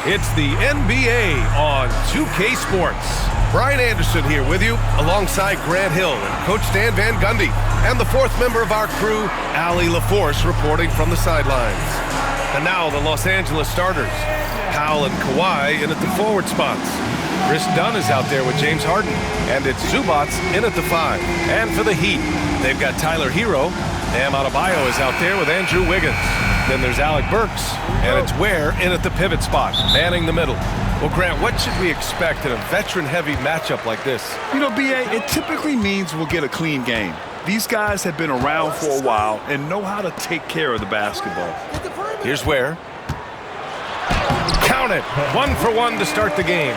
It's the NBA on 2K Sports. Brian Anderson here with you, alongside Grant Hill and Coach Dan Van Gundy, and the fourth member of our crew, Allie LaForce, reporting from the sidelines. And now the Los Angeles starters. Powell and Kawhi in at the forward spots. Chris Dunn is out there with James Harden, and it's Zubac in at the 5. And for the Heat, they've got Tyler Hero. Bam Adebayo is out there with Andrew Wiggins. Then there's Alec Burks, and it's Ware in at the pivot spot, manning the middle. Well, Grant, what should we expect in a veteran-heavy matchup like this? You know, B.A., it typically means we'll get a clean game. These guys have been around for a while and know how to take care of the basketball. Here's Ware. Count it. 1 for 1 to start the game.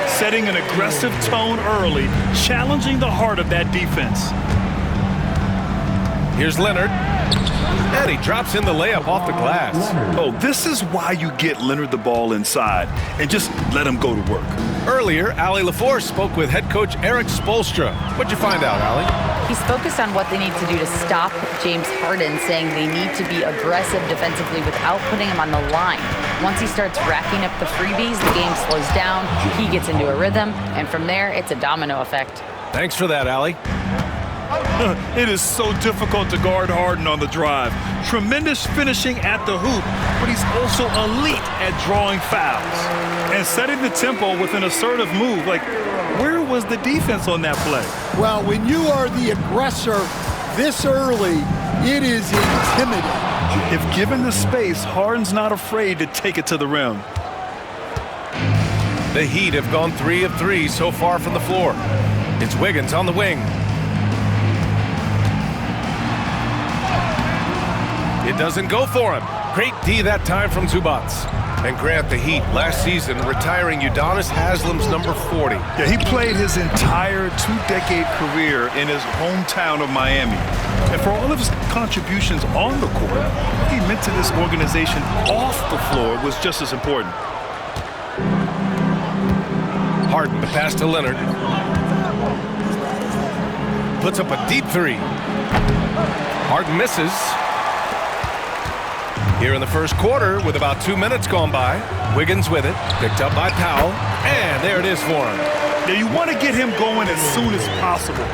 Setting an aggressive tone early, challenging the heart of that defense. Here's Leonard. And he drops in the layup off the glass. Oh, this is why you get Leonard the ball inside and just let him go to work. Earlier, Allie LaForce spoke with head coach Eric Spoelstra. What'd you find out, Allie? He's focused on what they need to do to stop James Harden, saying they need to be aggressive defensively without putting him on the line. Once he starts racking up the freebies, the game slows down, he gets into a rhythm, and from there, it's a domino effect. Thanks for that, Allie. It is so difficult to guard Harden on the drive. Tremendous finishing at the hoop, but he's also elite at drawing fouls and setting the tempo with an assertive move. Like, where was the defense on that play? Well, when you are the aggressor this early, it is intimidating. If given the space, Harden's not afraid to take it to the rim. The Heat have gone 3 of 3 so far from the floor. It's Wiggins on the wing. It doesn't go for him. Great D that time from Zubac. And Grant, the Heat, last season retiring Udonis Haslem's number 40. Yeah, he played his entire 2-decade career in his hometown of Miami. And for all of his contributions on the court, what he meant to this organization off the floor was just as important. Harden, the pass to Leonard. Puts up a deep 3. Harden misses. Here in the first quarter, with about 2 minutes gone by, Wiggins with it, picked up by Powell, and there it is for him. Now you want to get him going as soon as possible.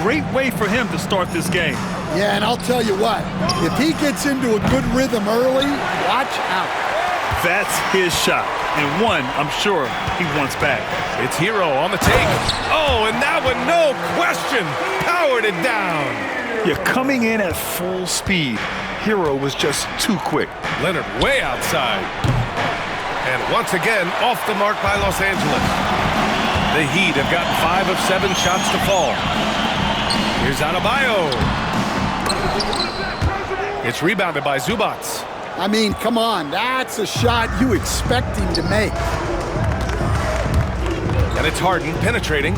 Great way for him to start this game. Yeah, and I'll tell you what, if he gets into a good rhythm early, watch out. That's his shot, and one I'm sure he wants back. It's Hero on the take. Oh, and that one, no question, powered it down. You're coming in at full speed. Hero was just too quick. Leonard way outside. And once again, off the mark by Los Angeles. The Heat have gotten 5 of 7 shots to fall. Here's Adebayo. It's rebounded by Zubac. I mean, come on, that's a shot you expect him to make. And it's Harden penetrating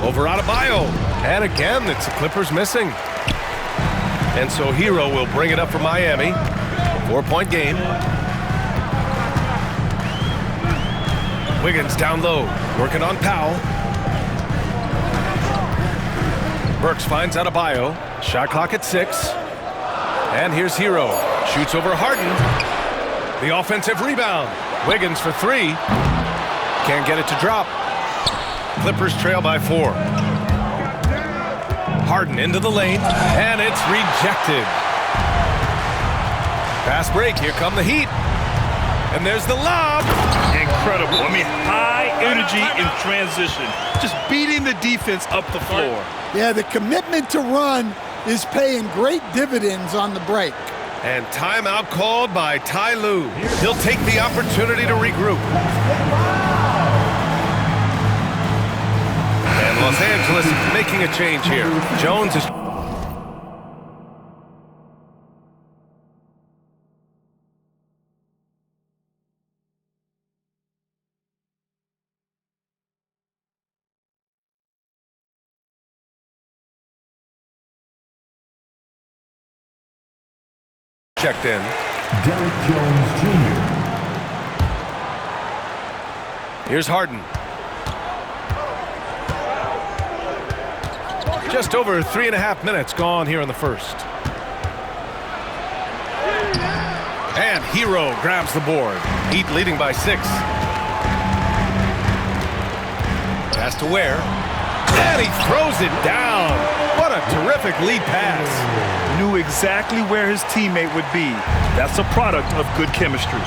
over Adebayo. And again, it's the Clippers missing. And so Hero will bring it up for Miami. 4-point game. Wiggins down low, working on Powell. Burks finds Adebayo. Shot clock at 6. And here's Hero. Shoots over Harden. The offensive rebound. Wiggins for 3. Can't get it to drop. Clippers trail by 4. Harden into the lane, and it's rejected. Fast break, here come the Heat. And there's the lob. Incredible. I mean, high energy in transition. Just beating the defense up the floor. Yeah, the commitment to run is paying great dividends on the break. And timeout called by Ty Lue. He'll take the opportunity to regroup. And Los Angeles making a change here. Jones is... checked in. Derek Jones Jr. Here's Harden. Just over 3.5 minutes gone here in the first. And Hero grabs the board. Heat leading by 6. Pass to Ware. And he throws it down. What a terrific lead pass. Knew exactly where his teammate would be. That's a product of good chemistry.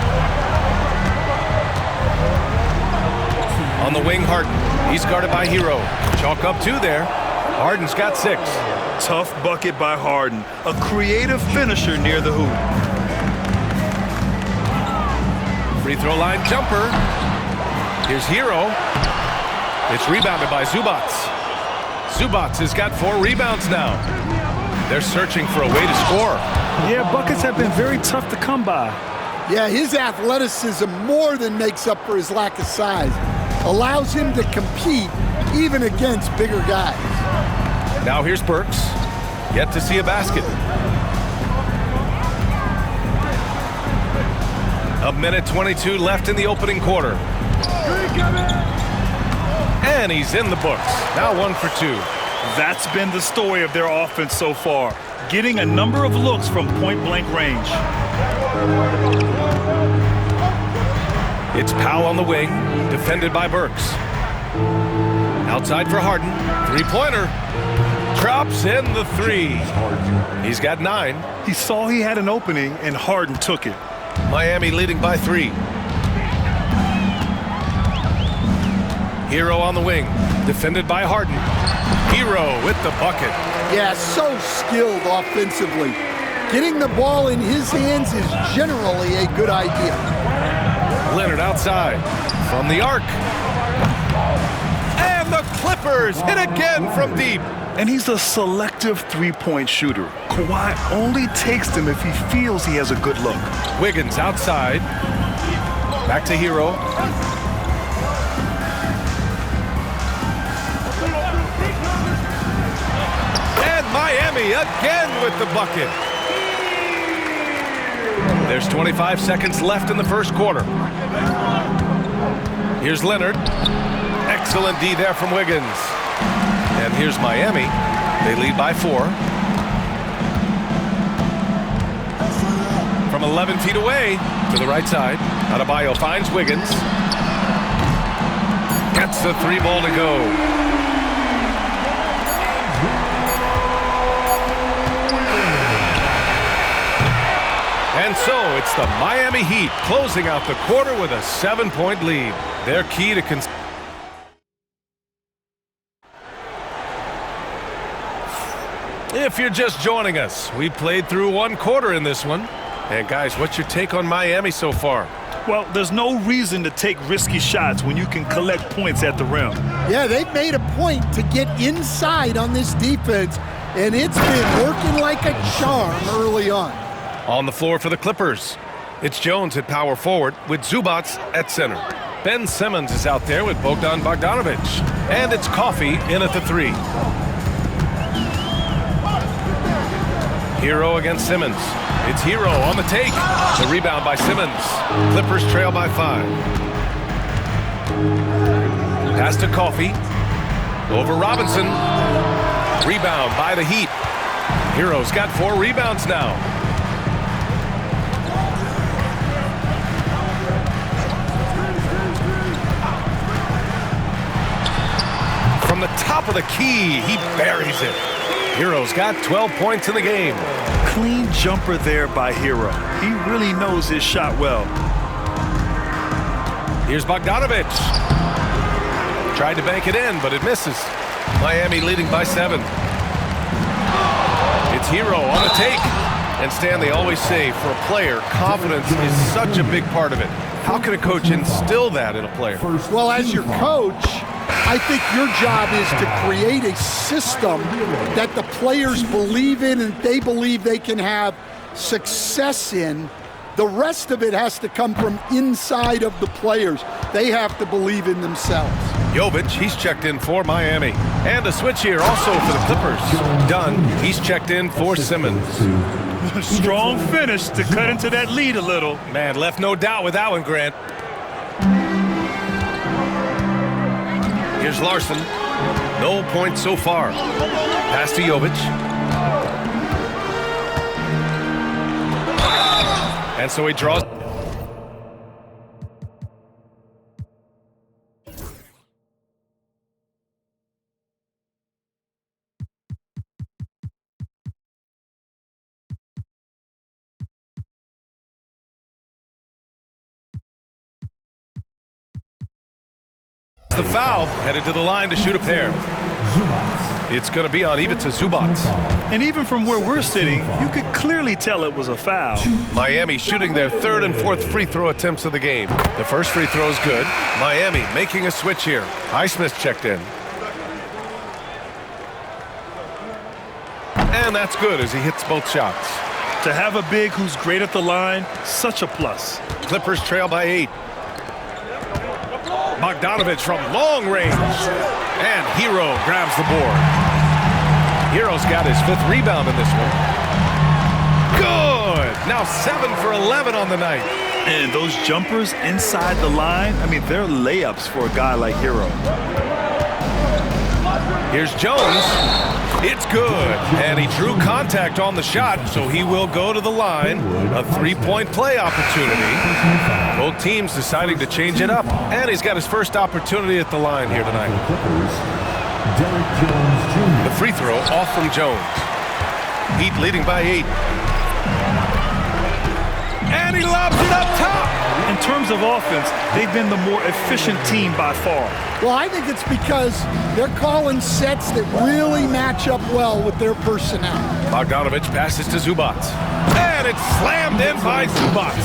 On the wing, Harden. He's guarded by Hero. Chalk up 2 there. Harden's got 6. Tough bucket by Harden. A creative finisher near the hoop. Free throw line jumper. Here's Hero. It's rebounded by Zubac. Zubac has got 4 rebounds now. They're searching for a way to score. Yeah, buckets have been very tough to come by. Yeah, his athleticism more than makes up for his lack of size. Allows him to compete even against bigger guys. Now here's Burks. Yet to see a basket. A minute 22 left in the opening quarter. And he's in the books. Now 1 for 2. That's been the story of their offense so far. Getting a number of looks from point-blank range. It's Powell on the wing, defended by Burks. Outside for Harden. 3-pointer. Drops in the 3. He's got 9. He saw he had an opening, and Harden took it. Miami leading by 3. Hero on the wing, defended by Harden. Hero with the bucket. Yeah, so skilled offensively. Getting the ball in his hands is generally a good idea. Leonard outside from the arc. And the Clippers hit again from deep. And he's a selective three-point shooter. Kawhi only takes them if he feels he has a good look. Wiggins outside. Back to Hero. And Miami again with the bucket. There's 25 seconds left in the first quarter. Here's Leonard. Excellent D there from Wiggins. And here's Miami. They lead by 4. From 11 feet away to the right side. Adebayo finds Wiggins. Gets the 3 ball to go. And so it's the Miami Heat closing out the quarter with a 7-point lead. Their key to If you're just joining us, we played through 1 quarter in this one. And guys, what's your take on Miami so far? Well, there's no reason to take risky shots when you can collect points at the rim. Yeah, they've made a point to get inside on this defense, and it's been working like a charm early on. On the floor for the Clippers, it's Jones at power forward with Zubac at center. Ben Simmons is out there with Bogdan Bogdanovic. And it's Coffey in at the 3. Hero against Simmons. It's Hero on the take. The rebound by Simmons. Clippers trail by 5. Pass to Coffey. Over Robinson. Rebound by the Heat. Hero's got 4 rebounds now. From the top of the key, he buries it. Hero's got 12 points in the game. Clean jumper there by Hero. He really knows his shot well. Here's Bogdanovic. Tried to bank it in, but it misses. Miami leading by 7. It's Hero on the take. And Stan, they always say, for a player, confidence is such a big part of it. How can a coach instill that in a player? Well, as your coach, I think your job is to create a system that the players believe in and they believe they can have success in. The rest of it has to come from inside of the players. They have to believe in themselves. Jovic, he's checked in for Miami. And a switch here also for the Clippers. Dunn, he's checked in for Simmons. Strong finish to cut into that lead a little. Man, left no doubt with that one, Grant. Here's Larson. No points so far. Pass to Jovic. And so he draws. the foul, headed to the line to shoot a pair. It's going to be on Ivica Zubac. And even from where we're sitting, you could clearly tell it was a foul. Miami shooting their third and fourth free throw attempts of the game. The first free throw is good. Miami making a switch here. Highsmith checked in. And that's good as he hits both shots. To have a big who's great at the line, such a plus. Clippers trail by 8. Bogdanovich from long range. And Hero grabs the board. Hero's got his 5th rebound in this one. Good! Now 7 for 11 on the night. And those jumpers inside the line, I mean, they're layups for a guy like Hero. Here's Jones. It's good. And he drew contact on the shot, so he will go to the line. A 3-point play opportunity. Both teams deciding to change it up. And he's got his first opportunity at the line here tonight. The free throw off from Jones. Heat leading by 8. And he lobs it up top. In terms of offense, they've been the more efficient team by far. Well, I think it's because they're calling sets that really match up well with their personnel. Bogdanovich passes to Zubac. And it's slammed in by Zubac.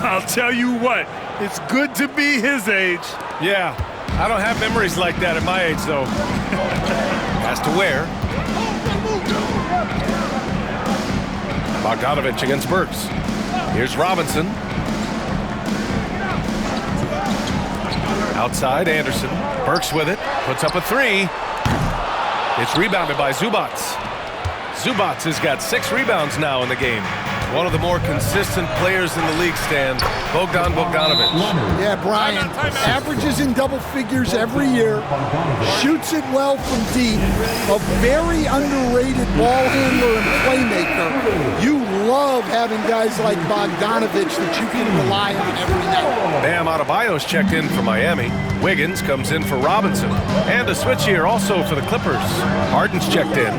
I'll tell you what, it's good to be his age. Yeah, I don't have memories like that at my age, though. Has to wear. Bogdanovich against Burks. Here's Robinson. Outside, Anderson. Burks with it. Puts up a 3. It's rebounded by Zubac. Zubac has got 6 rebounds now in the game. One of the more consistent players in the league, Stan, Bogdanovich. Yeah, Brian, averages in double figures every year, shoots it well from deep, a very underrated ball handler and playmaker. You love having guys like Bogdanovich that you can rely on every night. Bam Adebayo's checked in for Miami. Wiggins comes in for Robinson. And a switch here also for the Clippers. Harden's checked in.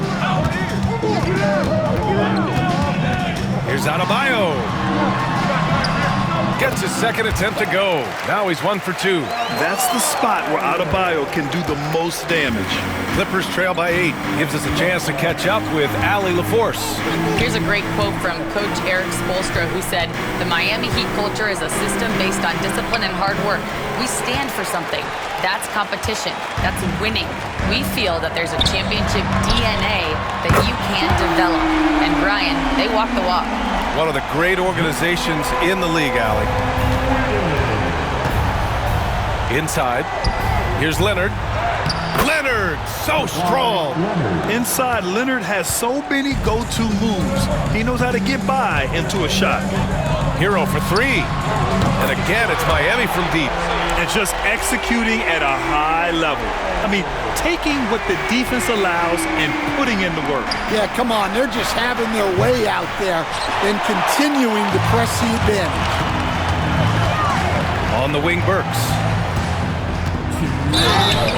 Here's Adebayo. Gets his second attempt to go. Now he's 1 for 2. That's the spot where Adebayo can do the most damage. Clippers trail by 8. Gives us a chance to catch up with Ali LaForce. Here's a great quote from Coach Eric Spoelstra, who said, "The Miami Heat culture is a system based on discipline and hard work. We stand for something. That's competition. That's winning. We feel that there's a championship DNA that you can develop." And Brian, they walk the walk. One of the great organizations in the league, Ali. Inside. Here's Leonard. Leonard, so strong. Inside, Leonard has so many go-to moves. He knows how to get by into a shot. Hero for 3. And again, it's Miami from deep. And just executing at a high level. I mean, taking what the defense allows and putting in the work. Yeah, come on. They're just having their way out there and continuing to press the advantage. On the wing, Burks.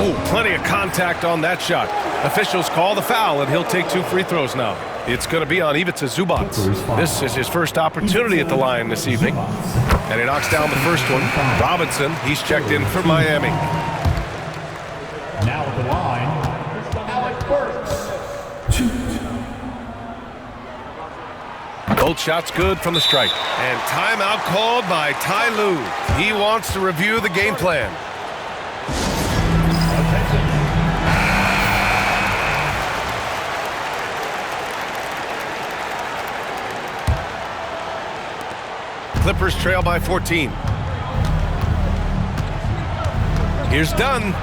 Oh, plenty of contact on that shot. Officials call the foul, and he'll take 2 free throws now. It's going to be on Ivica Zubac. This is his first opportunity at the line this evening. And he knocks down the first one. Robinson, he's checked in for Miami. Now at the line, Alec Burks. Both shots good from the strike. And timeout called by Ty Lue. He wants to review the game plan. Clippers trail by 14. Here's Dunn.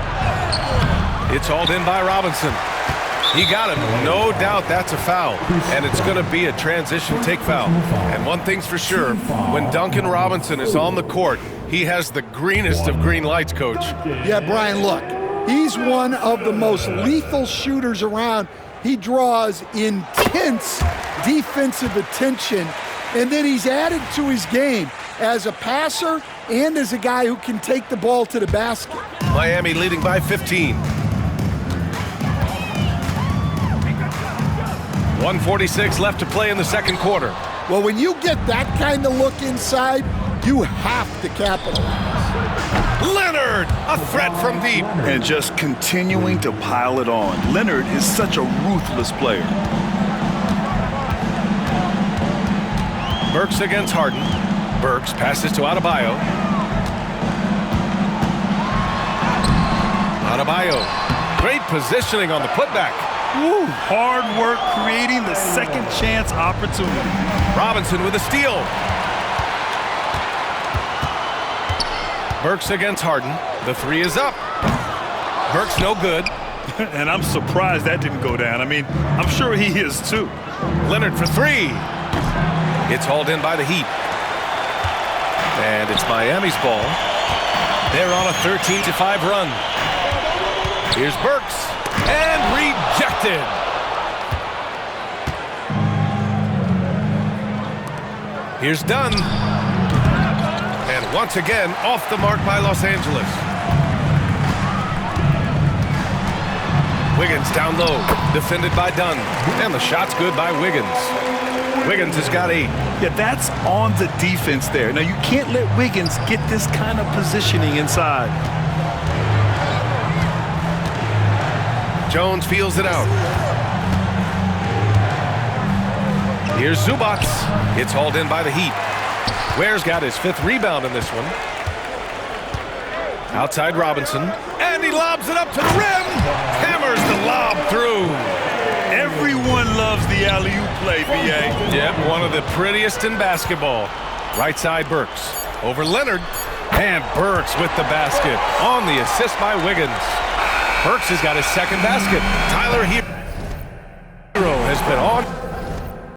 It's hauled in by Robinson. He got him. No doubt that's a foul. And it's going to be a transition take foul. And one thing's for sure, when Duncan Robinson is on the court, he has the greenest of green lights, Coach. Yeah, Brian, look. He's one of the most lethal shooters around. He draws intense defensive attention. And then he's added to his game as a passer and as a guy who can take the ball to the basket. Miami leading by 15. 1:46 left to play in the second quarter. Well, when you get that kind of look inside, you have to capitalize. Leonard, a threat from deep. And just continuing to pile it on. Leonard is such a ruthless player. Burks against Harden. Burks passes to Adebayo. Adebayo, great positioning on the putback. Woo, hard work creating the second chance opportunity. Robinson with a steal. Burks against Harden. The three is up. Burks no good. And I'm surprised that didn't go down. I mean, I'm sure he is too. Leonard for three. It's hauled in by the Heat. And it's Miami's ball. They're on a 13-5 run. Here's Burks. And rejected. Here's Dunn. And once again, off the mark by Los Angeles. Wiggins down low, defended by Dunn. And the shot's good by Wiggins. Wiggins has got 8. Yeah, that's on the defense there. Now, you can't let Wiggins get this kind of positioning inside. Jones feels it out. Here's Zubac. It's hauled in by the Heat. Ware's got his 5th rebound in this one. Outside Robinson. And he lobs it up to the rim. Hammers the lob through. Everyone loves the alley-oop play, B.A. Yep, one of the prettiest in basketball. Right side Burks. Over Leonard. And Burks with the basket. On the assist by Wiggins. Burks has got his 2nd basket. Tyler Hero has been on.